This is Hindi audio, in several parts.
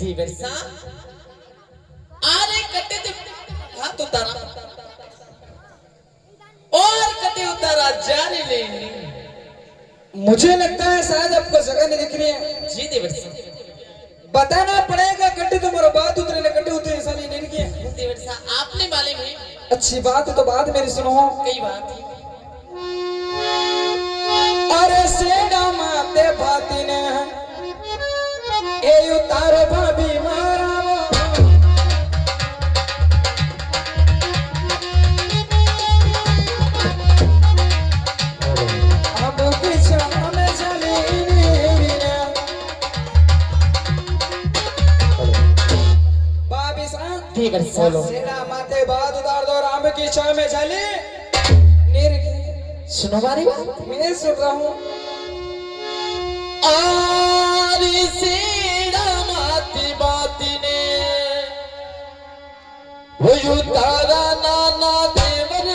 दिवसा आरे कटे ते हाथ उतारा और कटे उतारा जाने लेनी। मुझे लगता है शायद आपको जगह नहीं दिख रही है। जी दिवसा बताना पड़ेगा कट्टे तो मेरा बात उतरे ना कट्टे उतरे ऐसा नहीं किया। दिवसा आपने मालूम है अच्छी बात है तो बात मेरी सुनो। कई बात है अरे सेना माते भाती ने ए उतारो भाभी मारा अब पीछा में चली भाभी सा दिवसा सेना माते बात उतार दो राम की छाव में चली सुनो हमारी बात मैं सुन रहा हूँ। आरी सेना माती बाती ने वो उतारा नाना देवर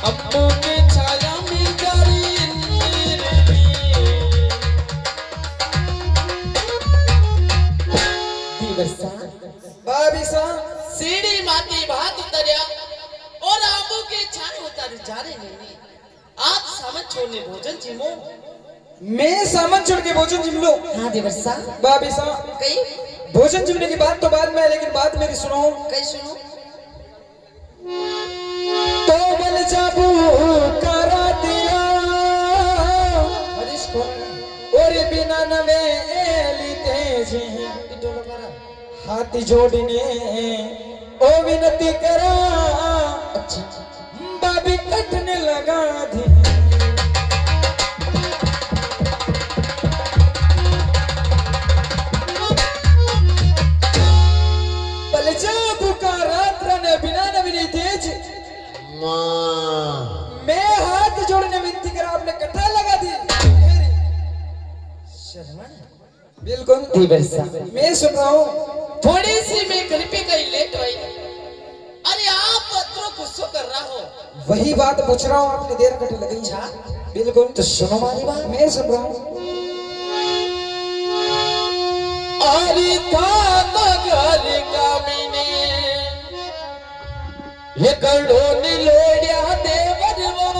अम्मू की छाया में जारी भाभी सा सीढ़ी माती भात उतरिया और आंबों के छाए उतर जा रहे नहीं। आप समझ छोड़ने भोजन जिमो। मैं सामान छोड़ के भोजन जिम लो। हाँ दिवसा भाभी सा कई भोजन जिमने की बात तो बाद में है लेकिन बात मेरी सुनो। कई सुनो तो बल जाबू करा दिया हरीश को और बिना नवे एली तेज इटोलो करा हाथी जोड़ने ओ विनती करा अच्छा बाबी कटने लगा दी बल जाबू का रात्र ने बिना नवी तेज मैं हाथ जोड़ने विनती करा आपने कटने लगा दी। बिल्कुल दिवसा मैं सुन रहा हूँ। थोड़ी सी मैं घर पे गई लेट हुई। अरे आप अतरो गुस्सा कर रहा हो। वही बात पूछ रहा हूँ आपने देर कटे लगी। अच्छा बिल्कुल तो सुनो हमारी बात मैं सुन रहा हूँ। अरे था नगर का मैंने ये कड़ो निलोड़िया देवर वो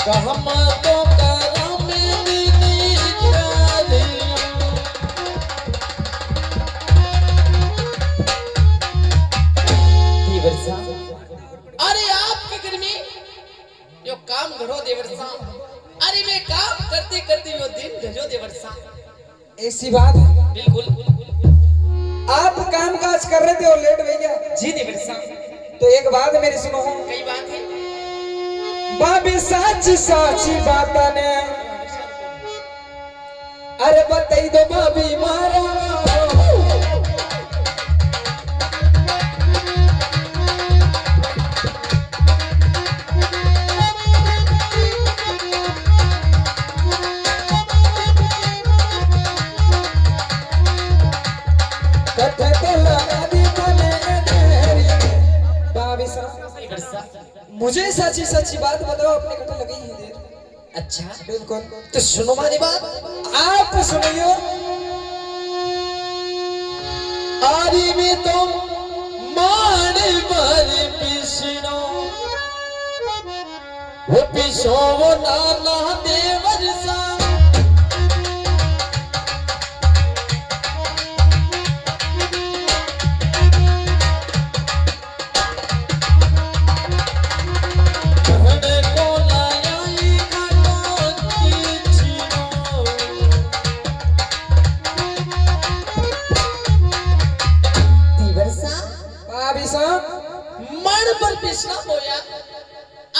कहमा तो करम दीदी दिवसा अरे आपके घर में यो काम करो देवरसा। अरे मैं काम करते करते यो दिन भेजो देवरसा। ऐसी बात है। बिल्कुल आप काम काज कर रहे थे और लेट हो गया। जी देवरसा तो एक बात मेरी सुनो। कई बात है भाभी साची साची बात ने अरे बताई दो भाभी मारा कथे तो लगा दी तने तेरी भाभी सा देवरसा मुझे सच्ची सच्ची बात बताओ अपने कटे लगी ही देर। अच्छा बिल्कुल तो सुनो हमारी बात आप सुनियो। आरी में तुम मान पर पिसनो वो पिसो वो नाना देवर सा कहने को लाया ही काटो किचनो दिवसा भाभी सा मण पर पिसना बोया।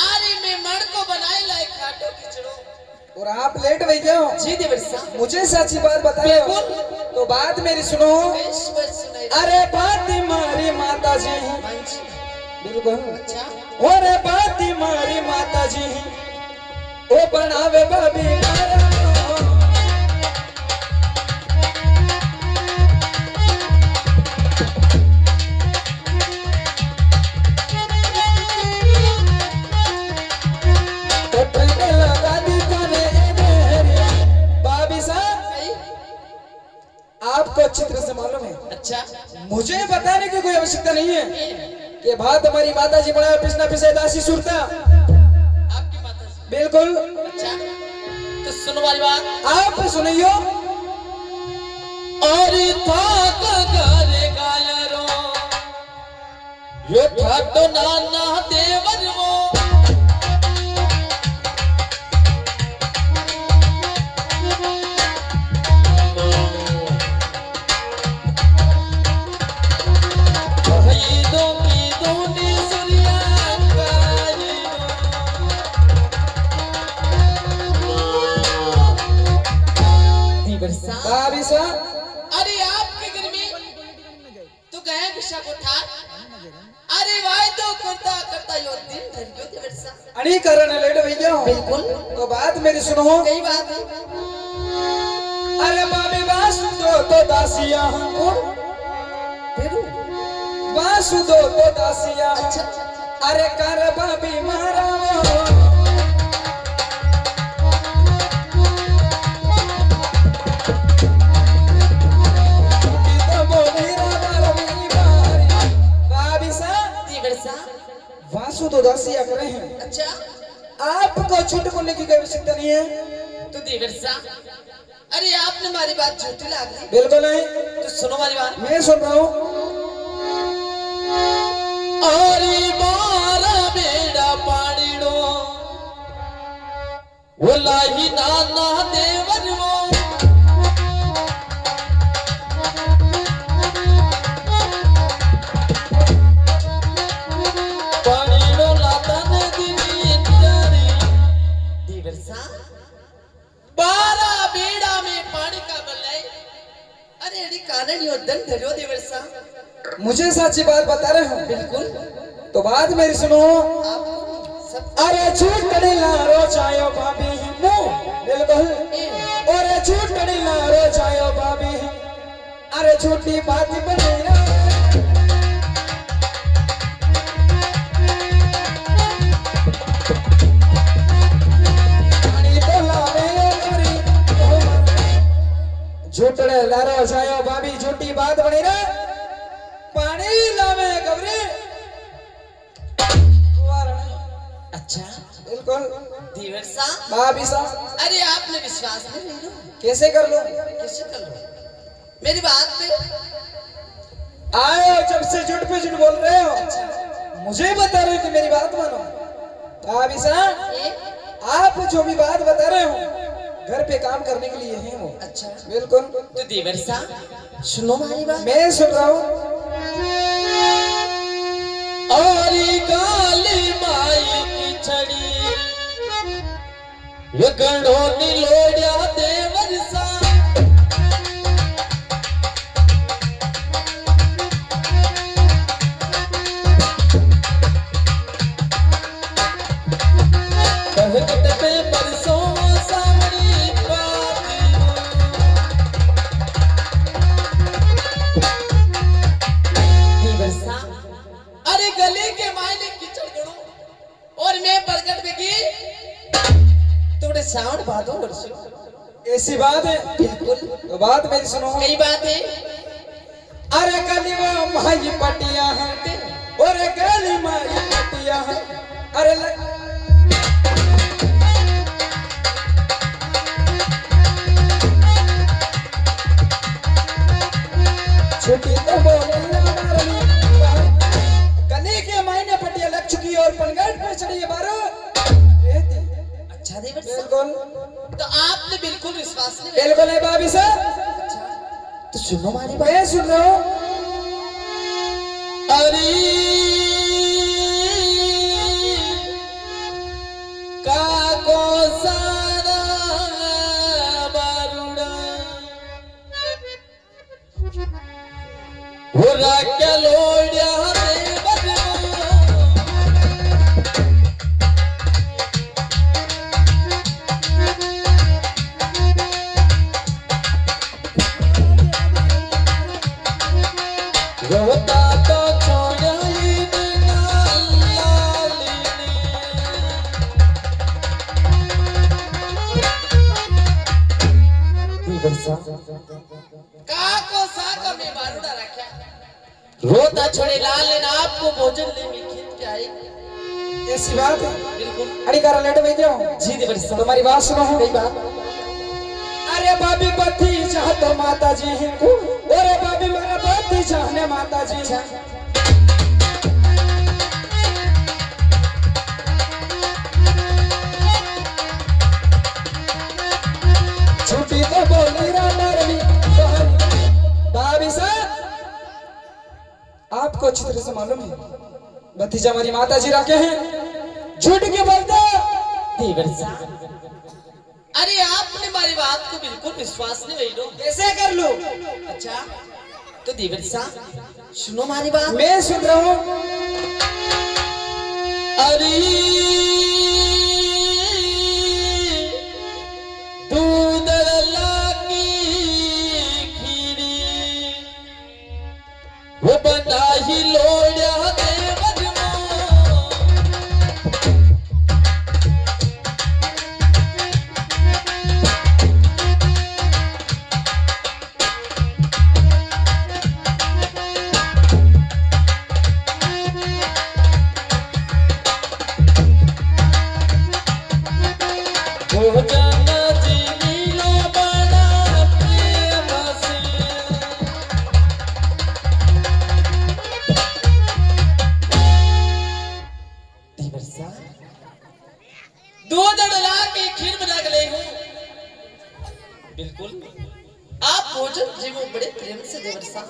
आरे में मण को बनाए लाए खाटो खिचड़ो और आप लेट हो गए हो। जी देवरसा मुझे सच्ची बात बताओ बिल्कुल तो बात मेरी सुनो। कैसे बात सुनाई अरे बात मारी माता जी बिल्कुल। अच्छा और बाती मारी माता जी ओ बनावे भाभी मारा आपको अच्छी तरह से मालूम है। अच्छा मुझे बताने की कोई आवश्यकता नहीं है कि बात हमारी माता जी बड़ा पिछना पिछे दासी सुरता आपकी माता जी। बिल्कुल। अच्छा तो सुनो वाली बात आप सुनियो। और था करे गायरो यो था तो नाना देवर वो अरे आपके घर में तो गया विषा को था। अरे वाई तो करता करता यो दिन धरियो ते वर्षा अनी कारण लेट भैया बिल्कुल। तो बात मेरी सुनो। कई बात है। अरे मामी वासु दो तो दासिया कौन तेरू वासु दो तो दासिया। अच्छा अरे कर भाभी मारा वासु तो दासिया करे हैं। अच्छा आपको छूट बोलने की कोई आवश्यकता नहीं है। तो देवर सा अरे आपने हमारी बात झूठी लग दी। बिल्कुल नहीं। तो सुनो हमारी बात मैं सुन रहा हूँ। अरे मारा बेड़ा पाड़ीड़ो वो लाही नाना देवर वो पाड़ीड़ो लाता ने दिनी इंजारी देवर सा 12 बेड़ा में पानी का बल्ले। अरे अड़ी कानन यो दन धरो देवर सा मुझे सच्ची बात बता रहे हो। बिल्कुल। तो बात मेरी सुनो। आपको सब अरे झूठ लारो चायो भाभी मुंह बिल्कुल। अरे झूठ लारो चायो भाभी अरे झूठी बात बने झूठड़े लारो जायो भाभी झूठी बात बनी रे पानी लावे गवरी। अच्छा बिल्कुल देवर सा भाभी सा। अरे आपने विश्वास नहीं ले लो कैसे कर लो कैसे कर लो मेरी बात पे आए जब से झूठ पे झूठ बोल रहे हो। मुझे बता रहे हो कि मेरी बात मानो। भाभी सा आप जो भी बात बता रहे हो घर पे काम करने के लिए हैं वो। अच्छा बिल्कुल। तो देवर सा सुनो हमारी बात। मैं सुन रहा हूँ। और गाली माई की छड़ी ये गढ़ो निलोड़िया देवर सा कहते पे परसों सामने बात देवर सा अरे गली के मायने कीचड़ गड़ो और मैं प्रकट बेगी थोड़े साउंड बातों वर्षो ऐसी बात है। बिल्कुल। तो बात मेरी सुनो। कई बात है। अरे गली में माई पटिया है और गली माई पटिया है। अरे छुट्टी तो बोले गली के मायने पटिया लग चुकी है और पनगट पे चढ़ी है बारो। अच्छा देवर सा बिल्कुल। तो आपने बिल्कुल विश्वास नहीं बिल्कुल है भाभी सा। अच्छा तो सुनो हमारी बात। मैं सुन रहा हूँ। अरे काको सारा बारूड़ा हो राख्या लोड्या देवर रोता छोड़े लाल लेना आपको भोजन ले में खींच के आई। ऐसी बात है। बिल्कुल। अड़ी करा लेट में क्यों? जी देवर साहब। तुम्हारी बात सुनो। कई बात। अरे बाबी बत्ती चाहतो माता जी, अरे बाबी मेरा बत्ती चाहने माता जी। छुट्टी तो बोली रानी भाभी साहब, आपको अच्छी तरह से मालूम है भतीजा हमारी माता जी रखे हैं, झूठ क्यों बोलते हो? देवर साहब, अरे आपने हमारी बात को बिल्कुल विश्वास नहीं हुई लो। कैसे कर लूं? अच्छा तो देवर साहब सुनो हमारी बात। मैं सुन रहा हूँ। अरे दूध लागी खीरी वो बना ही लोड़ा देवर मो। दूध डला के खीर बना के ले हूं। बिल्कुल आप भोजन जीवो बड़े प्रेम से देवर साहब।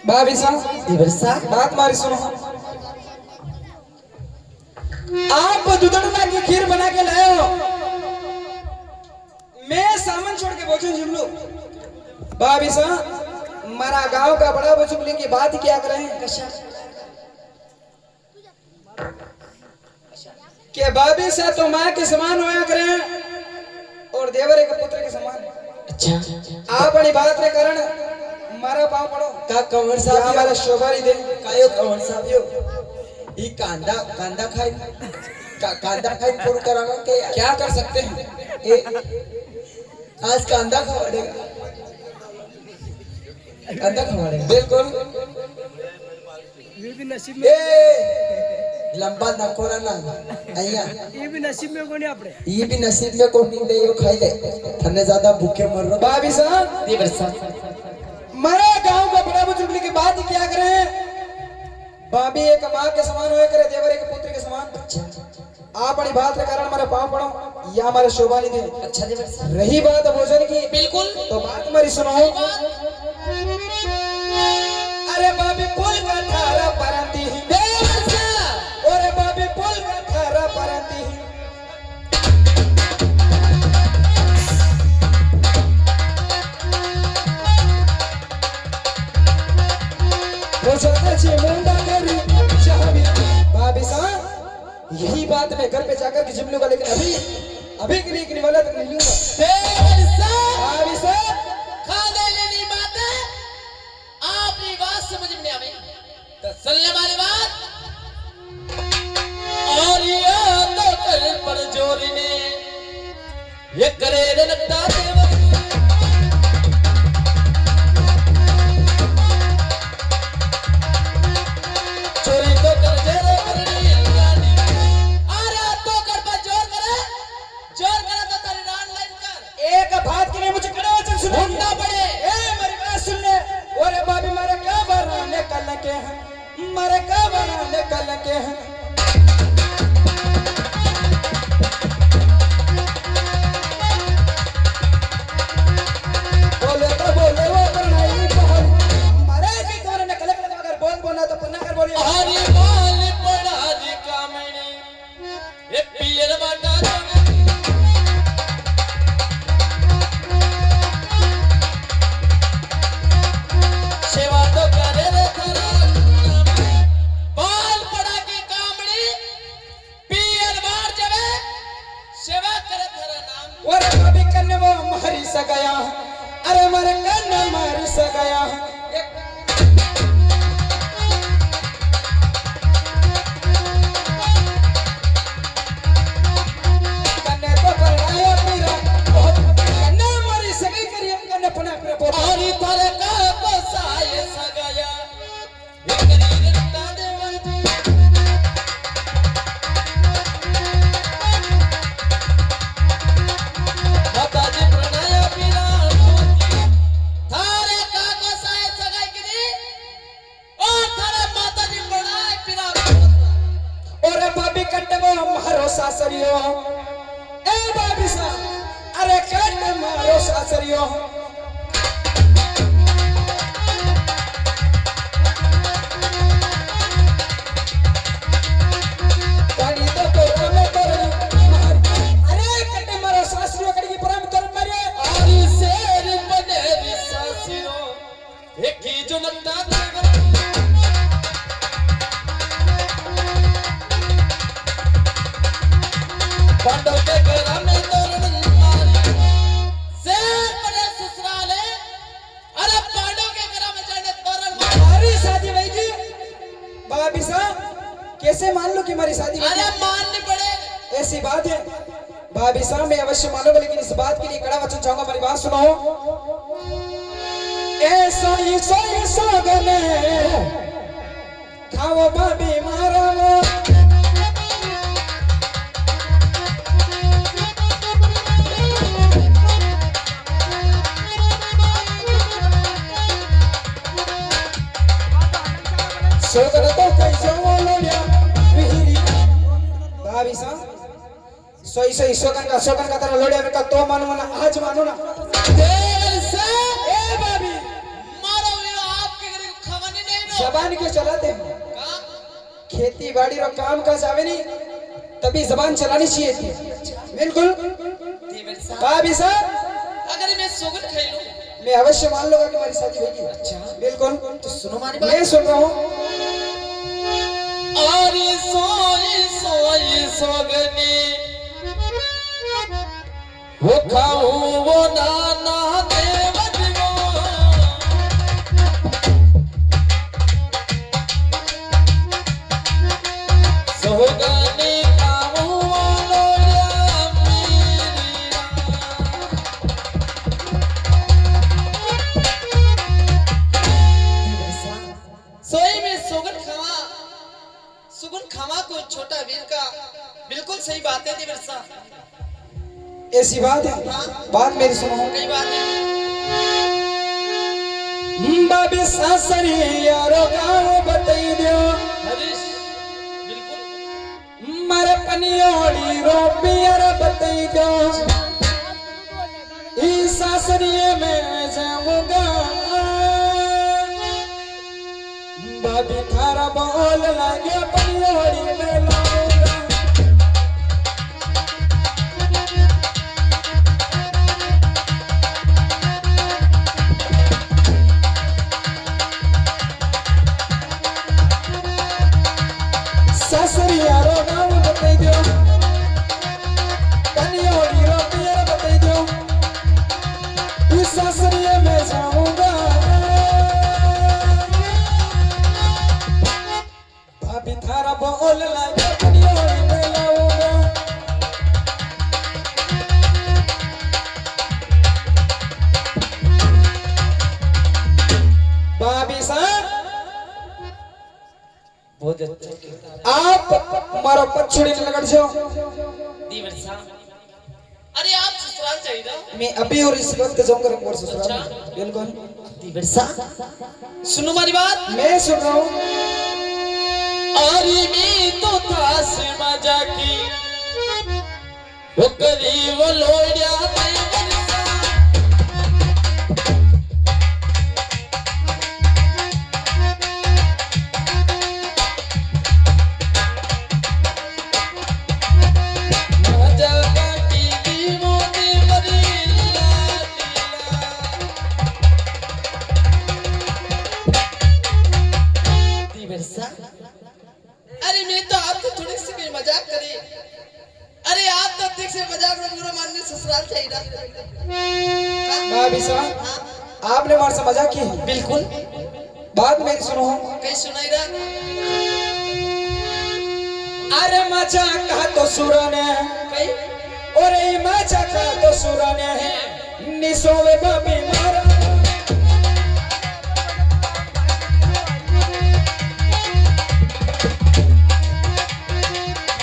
भाभी साहब, देवर साहब बात मारी सुनो। आप दूधड़ना की खीर बना के लाए हो, मैं सामान छोड़ के भोजन जिम लूं। भाभी साहब, हमारा गांव का बड़ा बुजुर्ग की बात क्या कर रहे हैं? के भाभी से तो माँ के समान होया करें और देवर एक पुत्र के समान। अच्छा आप बड़ी बात रे कारण मारा पाँव पड़ो का कंवर साहब हमारा शोभा नहीं दे। कायो कंवर साहब यो ई कांदा कांदा खाई कांदा खाई पूरा करागा के क्या कर सकते हैं? आज कांदा खवाड़ेगा, कांदा खवाड़ेगा। बिल्कुल। ये भी नसीब ए लंबा नकोरा ना आया ये भी नसीब में कोनी आपड़े ये भी नसीब में कोई नहीं दे यो खाई ले थने ज्यादा भूखे मर रहे। भाभी साहब, देवर साहब हमारे गांव का बड़ा बुजुर्ग की बात क्या करें? भाभी एक माँ के समान होया करे, देवर एक पुत्र के समान। आप बड़ी बात के कारण हमारे पाँव पड़ो या हमारे शोभा नहीं दे। अच्छा देवर साहब रही बात भोजन की, बिल्कुल तो बात हमारी सुनो। अरे बाबी पुल का थारा परंती ही, देवर साहब अरे बाबी पुल का थारा परंती ही। भाभी साहब, यही बात मैं घर पे जाकर के जिम लूंगा, लेकिन अभी के लिए निवाला तक नहीं लूंगा। देवर साहब भाभी साहब, खाने लेनी बात है आपकी बात समझ में नहीं आवे तो सुनने वाली बात। और ये तो कर पर जोरी ने ये करे लगता देवर चोरी तो कर जेरे करनी रानी। अरे तो कर पर जोर करे तो तेरी रान लाइन कर एक बात के लिए मुझे कड़ा वचन सुनाइए। ढूंढना पड़े। ए मेरी बात सुन ले। अरे भाभी मारे क्या बनाने कल के हैं, मारे क्या बनाने कल के हैं। बोले तो बोले वो बनाई बहन, मारे की कौन ने कल अगर बोलना तो पन्ना कर बोलिए। हरी माल पड़ा जी कामणी ये पियर बाटा सेवा तो करे रे तेरा बाल पड़ा की कामणी पियर बार जबे सेवा करे तेरा नाम। और भाभी कन्ने वो मारी सा गया, अरे मारे कन्ने मारी सा गया। कटवो मारो सासरियो ए बाबी सा अरे कट मारो सासरियो पानी तो तोरा में तोरा अरे कट मारो सासरियो कड़ी परम कर मारे आरी शेर बने री सासिरो एक ही जो नत्ता देवर पांडव के घर में तोरण मारी शेर बने ससुराले अरे पांडव के घर में जाने तोरण हमारी शादी भाई जी बाबी सा कैसे मान लो कि हमारी शादी अरे माननी पड़े ऐसी बात है भाभी साहब मैं अवश्य मानूंगा लेकिन इस बात के लिए कड़ा वचन चाहूंगा मेरी बात सुनो ऐसा ही सोगने खाओ भाभी मारो सोगन तो कैसे बोलोया भाभी साहब सोई सोई सोगन का तरह लोड़िया में का तो मानो ना आज मानो ना देवर से ए भाभी मारो ये आपके घर को खवाने नहीं नो जबान क्यों चलाते हैं का खेती बाड़ी और काम काज आवे नहीं तभी जबान चलानी चाहिए थी बिल्कुल देवर साहब भाभी साहब अगर मैं सोगन खाई लूं मैं अवश्य मान लूंगा कि हमारी शादी होगी अच्छा बिल्कुल तो सुनो हमारी मैं बात सुन रहा हूँ आरी सोई सोई सोगनी वो खाऊं वो नाना देवर वो सोगनी खाऊं वो लोया मेरी सोई में सुगन खावा को छोटा वीर का बिल्कुल सही बात है देवर साहब ऐसी बात है बात मेरी सुनो कई बात है भाभी सासरी यारो गाँव बताई दियो हरीश बिल्कुल मारे पनियोड़ी रोपी यार बताई दो इस सासरिये में जाऊंगा भाभी थारा बोल लागे पनियोड़ी में लाऊंगा सासरी यारो गाँव बताई दो पनियोड़ी रोपी यार बताई दो इस सासरिये में जाऊंगा भाभी थारा बोल लागे पनियोड़ी में लाऊंगा भाभी साहब बहुत अच्छा आप मारो पछुड़ी न लगड़ जाओ देवर साहब अरे आप ससुराल चाहिए ना मैं अभी और इस वक्त जाऊंगा और ससुराल अच्छा। बिल्कुल देवर साहब सुनो हमारी बात मैं सुन रहा हूँ आरी में तो थास मजा की वो करीब लोड़िया देवर साहब मजा काटी दी मोदी मरी लीला देवर साहब अरे मैं तो आपको थोड़ी सी भी मजाक करी अरे आप तो ठीक से मजाक में पूरा मानने ससुराल चाहिए ना भाभी साहब आपने हमारे से मजाक की है बिल्कुल बात मेरी सुनो कहीं सुनाई रहा अरे मजाक कहा तो सुराने कहीं और ये मजाक कहा तो सुराने निसोवे भाभी मारा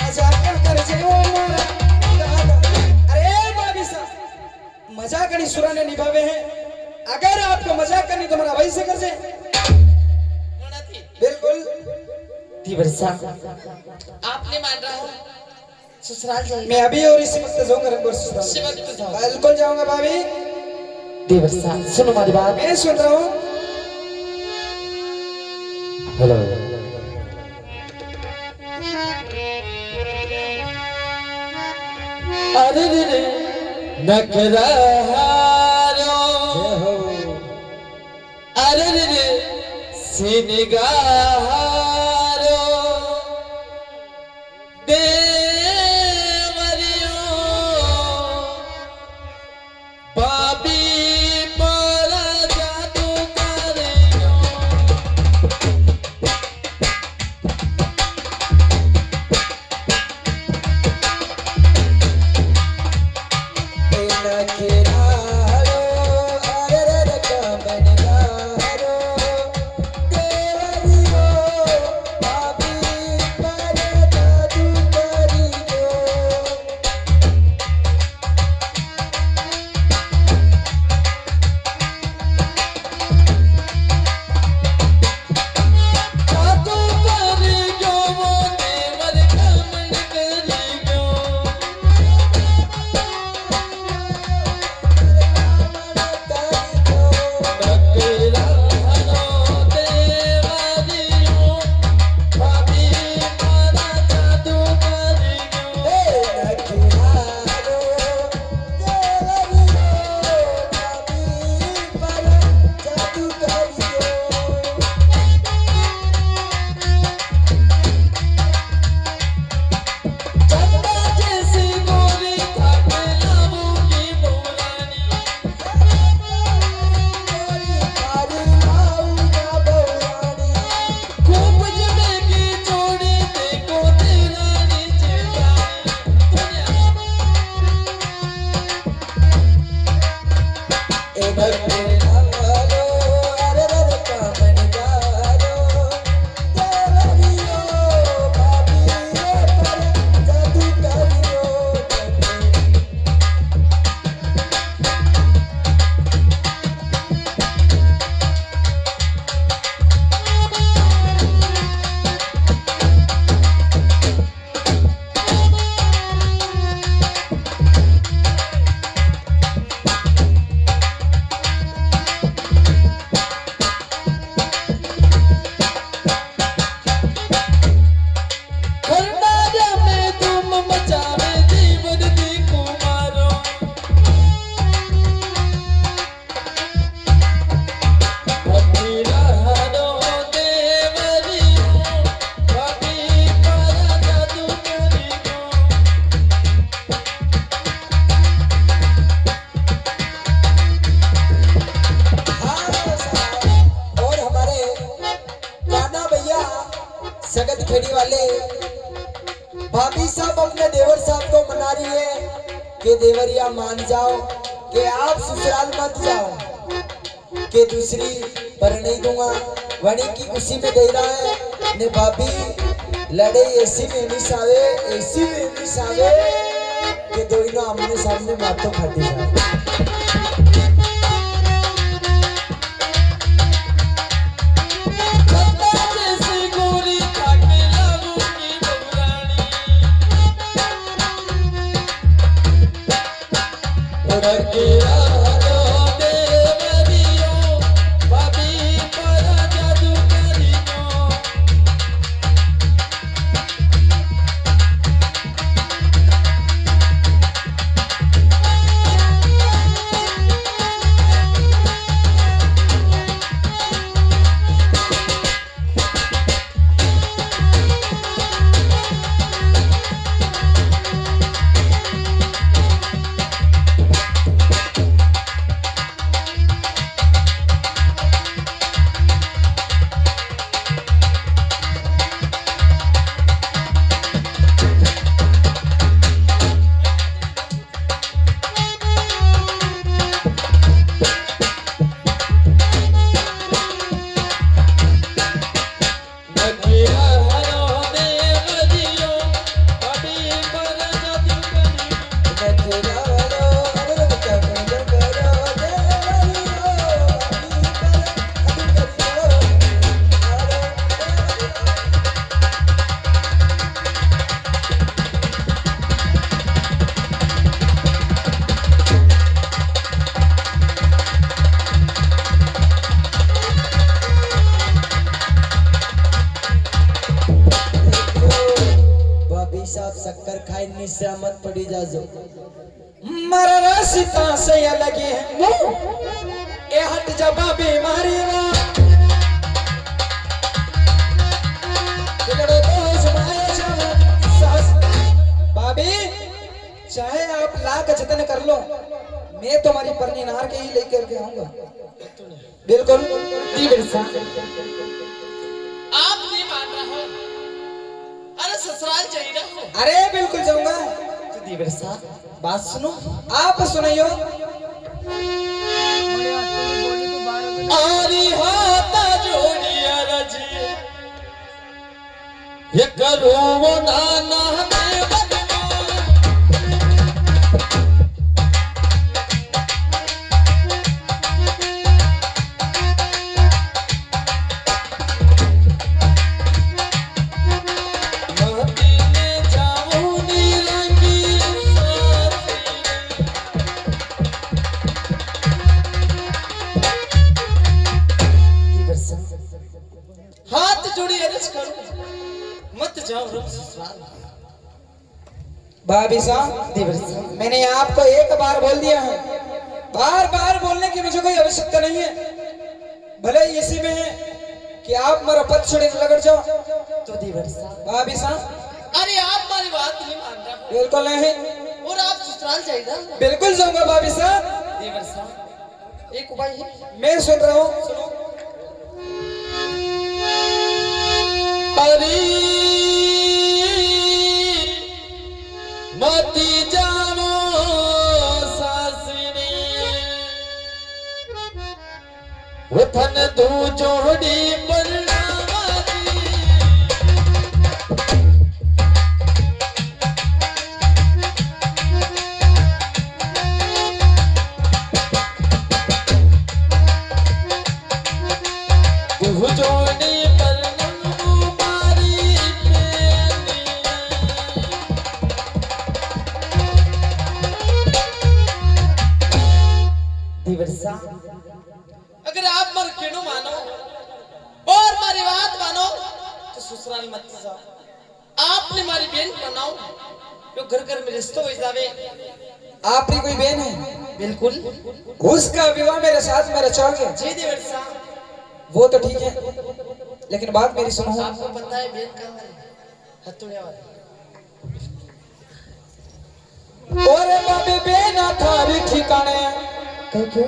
मजाक कर जे ओ मारा अरे भाभी साहब मजाक करी सुराने निभावे हैं अगर आपको मजाक करनी तो हमारा भाई से कर से होना थी बिल्कुल देवर साहब आपने मान रहा हूँ ससुराल जाइए मैं अभी और इसी वक्त जाऊंगा रंगोर ससुराल इसी वक्त जाओ बिल्कुल जाऊंगा भाभी देवर साहब सुनो हमारी बात मैं सुन रहा हूँ हेलो अरे रे रे नखरा हारो अरे रे रे सिनगारो देवरियो बाबी पारा जादू करियो जादू करियो वो देवर कमल करियो नखरा हारो देवरियो बाबी पारा जादू करियो चंदा जैसी गोरी थाके लाऊंगी मोरानी खूब जमेगी जोड़ी देखो तेरा नीचे खरनाजा में तुम मचावे जीवन दी कुमारो नखरा हारो देवरियो बाबी पारा जादू करियो और हमारे कान्हा भैया सगत खेड़ी वाले भाभी साहब अपने देवर साहब को मना रही है कि देवरिया मान जाओ कि आप ससुराल मत जाओ कि दूसरी पर नहीं दूंगा वणी की खुशी में दे रहा है ने भाभी लड़े एसी में नहीं सावे एसी में नहीं सावे कि दोनों आमने सामने मातो खाती जाए चंदा जैसी गोरी थाके लाऊंगी मोरानी नखरा हारो देवरियो बाबी पारा जादू करियो निशामत पड़ी जाजो मरा रास्ता से लगी है ए हट जबा बीमारी वा दिलड़ो तो सुनाए जाओ सास भाभी चाहे आप लाख जतन कर लो मैं तुम्हारी परनी नार के ही लेकर के आऊंगा बिल्कुल दीवर साहब आप नहीं मान रहा हो अरे ससुराल चाहिए ना हो अरे बिल्कुल जाऊंगा तो दीवर साहब बात सुनो आप सुनाइयो आरी हाथा जोड़िया रजी ये करो वो नाना में बदलो नदी में जाऊं नीलंगी हाथ जोड़ी अर्ज करो मत जाओ रब ससुराल भाभी साहब दीवर साहब मैंने आपको एक बार बोल दिया है बार बार बोलने की मुझे कोई आवश्यकता नहीं है भले ही इसी में है कि आप मेरा पद छोड़ने लग जाओ तो दीवर साहब भाभी साहब अरे आप हमारी बात नहीं मान रहे बिल्कुल नहीं और आप ससुराल चाहिए बिल्कुल जाऊंगा भाभी साहब दीवर साहब एक उपाय है मैं सुन रहा हूँ सुनो अरे मती जानो सासनी वतन तू जोड़ी परनावादी तू जोड़ी अगर आप मर केड़ू मानो और मारी बात मानो तो ससुराल मत जाओ आपने मारी बहन बनाओ जो घर घर में रिश्तों हो जावे आपकी कोई बहन है बिल्कुल उसका विवाह मेरे साथ में रचाओगे जी देवर साहब वो तो ठीक है लेकिन बात मेरी सुनो आपको पता है बहन कहाँ है हथुड़िया वाली और बाबे बेना थारी ठिकाने क्यों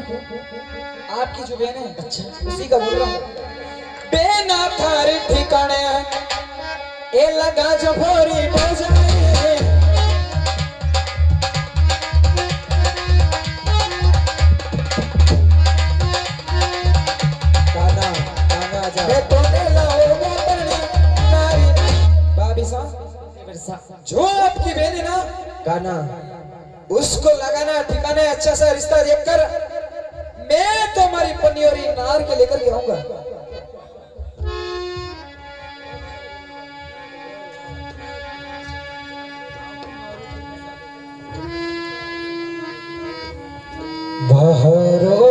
आपकी जो बहन है अच्छा उसी का बोल रहा हूँ बेना थारी ठिकाने ए लगा जफोरी बजाए गाना गाना जा मैं तो लाओ मोटनी नारी भाभी साहब देवर साहब जो आपकी बहन है ना गाना उसको लगाना ठिकाने अच्छा सा रिश्ता देखकर मैं तो हमारी पन्नी और नार के लेकर के आऊंगा बहरो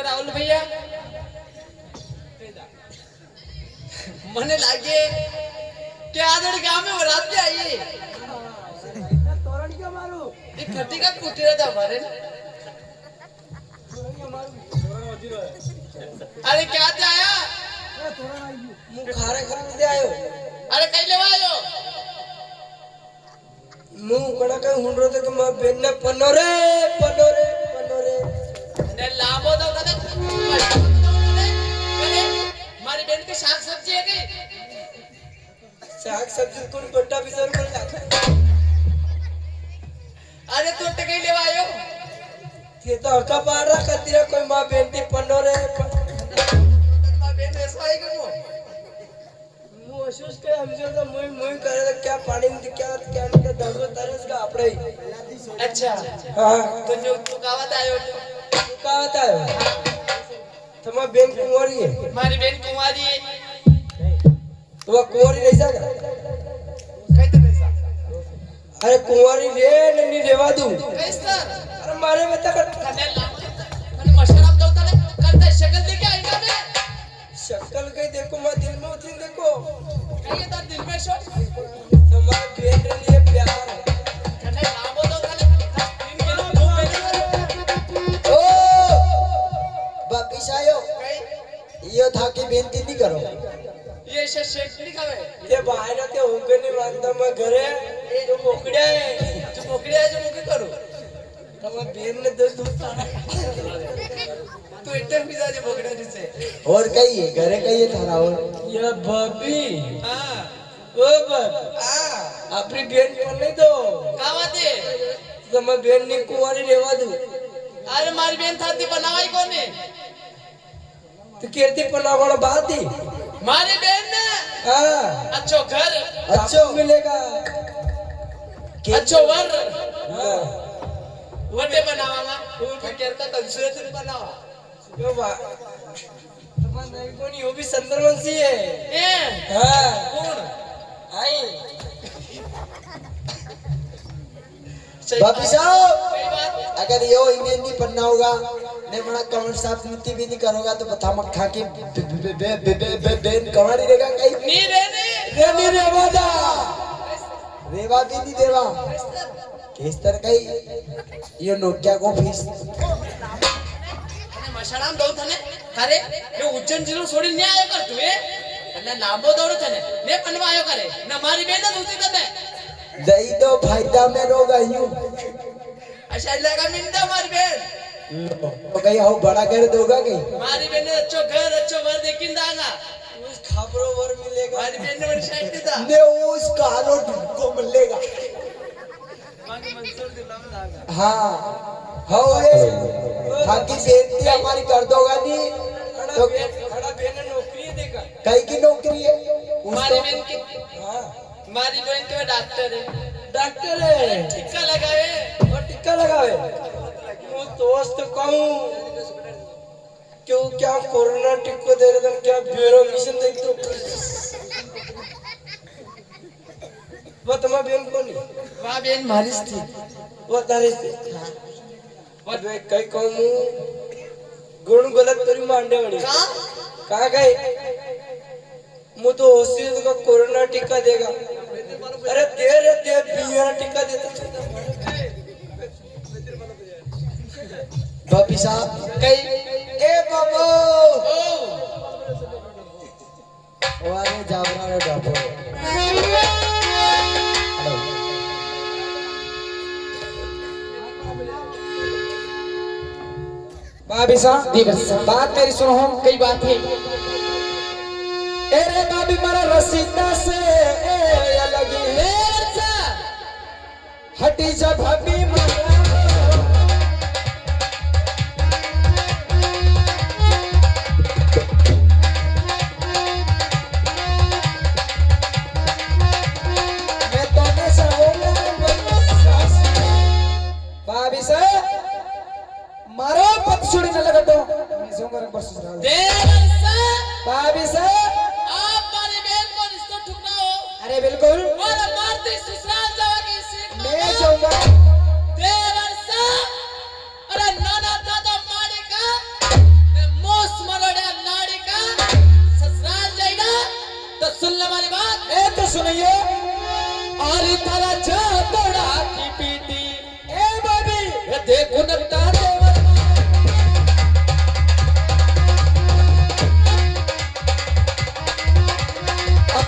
राहुल भैया मने लागे कि आदर गांव में बरात के आई तोरण क्यों मारू एक खट्टी का कुटीरा था हमारे अरे क्या ते आया तोरण आई मुंह खारे खरीदे आयो अरे कई लेवा आयो मुंह कड़ा के हुंडरो तो कि मैं बेन ने पनोरे पनोरे पनोरे ने लाभो तो कदे मारी बहन के साग सब्जी है गई साग सब्जी कोन बट्टा बिसर कर खाता अरे तू टकई लेवा आयो ये तो हटा पार रहा कतिरा कोई मां बेनती पनोरे मां बहन ऐसा आई को महसूस करे हमसे तो मुई मुई करे तो क्या पानी में क्या के दर्द तरस का आपड़े अच्छा हां तो जो तू कावत आयो का होता है तुम्हारा बेन कुंवारी है मारी बहन कुंवारी है वो कुंवारी रही सा का કઈ તો પૈસા अरे कुंवारी रे नहीं रेवा दूं કઈ સર अरे मारे बता कर કને લાવ અને મશરાબ દઉં તને કરતા શકલ દે કે આઈના મે शक्ल कहीं देखो मैं दिल में उतरी देखो કઈ તાર દિલ મે શો तुम्हारे बेन रे लिए प्यार કને લાવો દઉં તને 3 કિલો ભૂખ પેલી ओ वापिस आयो કઈ यो था कि बेनती नहीं करो ये शेख नहीं खावे ते बाहर ते होंगे नहीं मानता मैं घरे ये जो मोकड़िया है जो मुके करू तुम्हारे बेन ने दो दूध तू एकदम पिज़्ज़ा जो मोकड़िया जिसे और कहीं है घरे कहीं है थारा और ये भाभी हाँ ओ बाप हाँ अपनी बेन पर नहीं दो कावा दे तो मैं बेन ने कुंवारी रेवा दूं अरे मारी बहन था ती बनावाई कोने तो कीर्ति पन्ना वाला बात ही मारी बहन ने हाँ अच्छो घर अच्छा मिलेगा अच्छो वर हाँ वटे बनावांगा मैं कहता कंसूरे तुम बनावा यो बा तुम्हारे नहीं कोनी वो भी संदर्भंसी है ए हाँ कौन आई सही बापी साहब कई बात अगर यो ईमेल नहीं पढ़ना होगा नहीं बड़ा कमेंट साफ नीति भी नहीं करोगा तो बता मत खा के बेन कमारी रहेगा कहीं नी रहने रे नहीं रेवा दा रेवा भी नहीं देवा किस तरह कहीं यो नोकिया को फीस અને મશાળામ દઉં તને કરે ને ઉજ્જૈન જિલ્લો છોડી ને આયો કર તું એ અને લાંબો દોડો તને ને પનવા આયો કરે ને મારી બેન જ ઉતી તને दही दो फायदा में रोग आयु અશા લગા મિંડા મારી બેન तो कहीं आओ बड़ा कर दोगा कहीं મારી બેન अच्छो घर अच्छो वर देखिन दांगा उस खबरों वर मिलेगा મારી બેન ને મને શાઈટ દીધા ने उस कालो को मिलेगा મારી મંસૂર દિલામ લાगा हाँ हो रे बाकी बेनती हमारी कर दोगा नहीं तो खड़ा बेन ने नौकरी देगा कहीं की नौकरी है મારી બેન કે हाँ મારી બેન કે डॉक्टर है डॉक्टर है ટીકા લગાવે और टिक्का लगावे वो दोस्त कहूँ क्यों क्या कोरोना टिक्को दे रहे थे क्या ब्यूरो मिशन देख तो वो तुम्हारा बेन कौन है વા બેન મારી જ થી वो तारे से वो कई कहूँ गुण गलत करी मांडे वाली का कहाँ गए मुझे तो होशी तो कोरोना टीका देगा अरे दे रे दे बिया टीका देता बापी साहब કઈ ए बाबू ઓ वाले जावरा रे बाबू बाबी साहब बात मेरी सुनो કઈ बात है अरे बाबी मारा रसीदा से अलग है हटी जा भाभी मारा मैं तो ने सावला बाबी से मारो पत छुड़ी न लगटो मैं जोंगर बस देवर सा बाबी से आप मारी बहन को रिश्ता ठुकना हो अरे बिल्कुल और मारते ससुराल जाओगे सीख मैं जाऊंगा देवर सा अरे नाना दादा मारे का ने मोस मरोड़े नाड़ी का ससुराल जाएगा तो सुन ले हमारी बात ए तो सुनिए और थारा जा तोड़ा की पीती ए बाबी ये देखो नकता देवर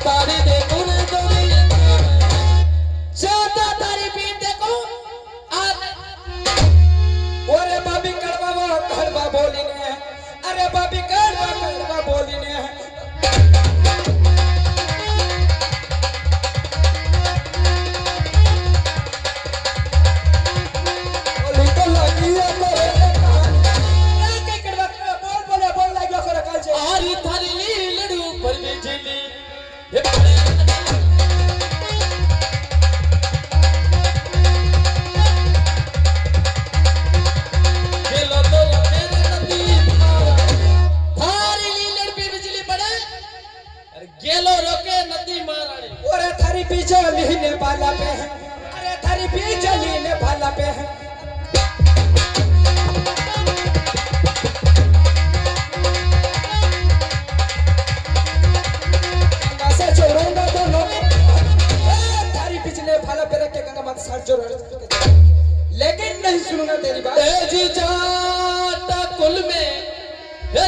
तारी देखो रे दोरी चाहता तारी पीठ देखो ओरे बाबी कड़वा बोली ने अरे बाबी कड़वा बोली ने बोली तो लगी है के कड़वा बोल लगी कर काल से आरी थारी लीलड़ू पर बिजली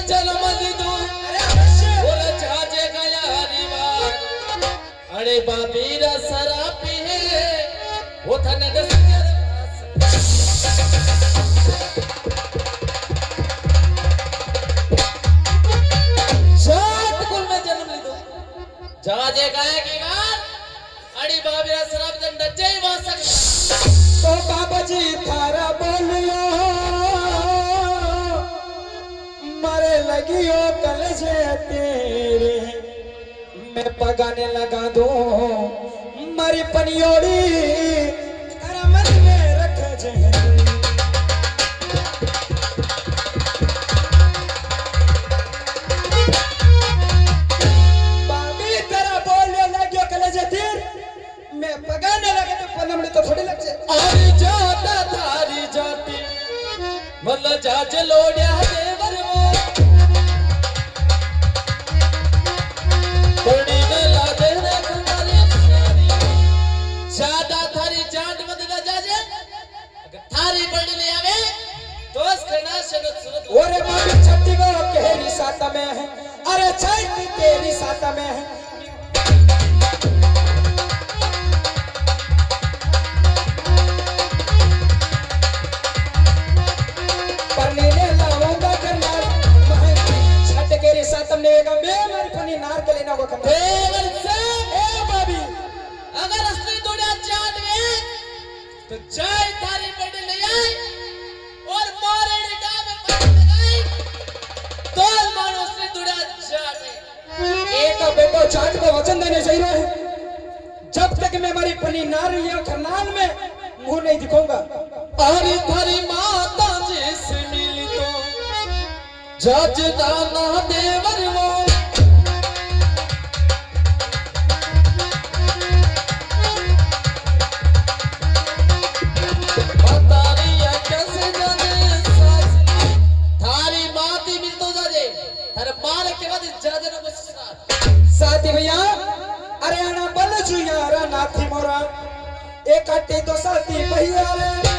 जन्म लीधो अरे अवश्य बोल जाजे गया हरिवार अरे बाबीर सरापी है वो थन दस जात कुल में जन्म लीधो जाजे गया की बार अरे बाबीर सराप दंड जय वासक तो बाबा जी थारा बोलियो मरे लगियो कलजे तेरे मैं पगाने लगा दूं मरी पनियोड़ी तेरा मन में रख जे बाबी तेरा बोलियो लगियो कलजे तेरे मैं पगाने लगा तो पनमड़ी तो थोड़ी लग जाए आरी जाता थारी जाती मल्ल जाज लोड्या देवर वो कोणी न लादे रे खंडारी सारी ज्यादा थारी जाट मत न जाजे अगर थारी पड़ ले आवे तो खना शगत सुरत ओरे बाबी छठी को केरी साता में है अरे छठी तेरी साता में है परनीने लाऊंगा करनाल मैं छठ केरी साता में का मैं मारी फनी नार के लेना को करना देवर से ए बाबी अगर असली तोड़ा जाट में तो जय थारी पड़ ले आई और मारे डा में पड़ लगाई तोल मानो असली तोड़ा जाट है एक बेटो छठ को वचन देने चाहिए है जब तक मैं मारी फनी नार या करनाल में मुंह नहीं दिखाऊंगा आरी थारी माता जिस मिली तो जज दाना देवर वो बतारिया कैसे जाने सास थारी माती मिल तो जाजे थारे मार के बाद जाजे ना बस साथी भैया अरे आना बल जुयारा नाथी मोरा एक अट्टी तो साथी भैया रे